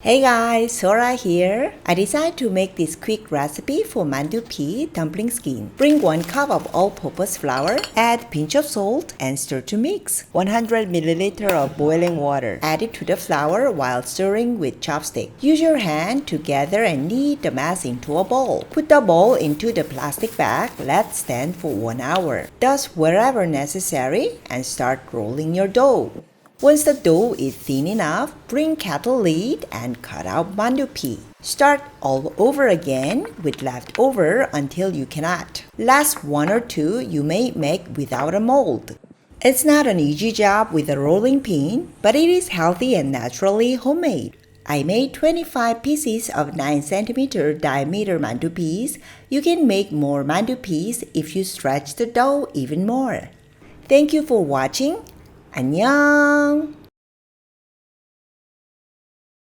Hey guys, Sora here. I decided to make this quick recipe for mandu pea dumpling skin. Bring 1 cup of all-purpose flour, add pinch of salt and stir to mix. 100 ml of boiling water. Add it to the flour while stirring with chopstick. Use your hand to gather and knead the mass into a ball. Put the ball into the plastic bag. Let stand for 1 hour. Dust wherever necessary and start rolling your dough. Once the dough is thin enough, bring kettle lid and cut out mandu pea. Start all over again with leftover until you cannot. Last 1 or 2 you may make without a mold. It's not an easy job with a rolling pin, but it is healthy and naturally homemade. I made 25 pieces of 9 cm diameter mandu peas. You can make more mandu peas if you stretch the dough even more. Thank you for watching. 안녕!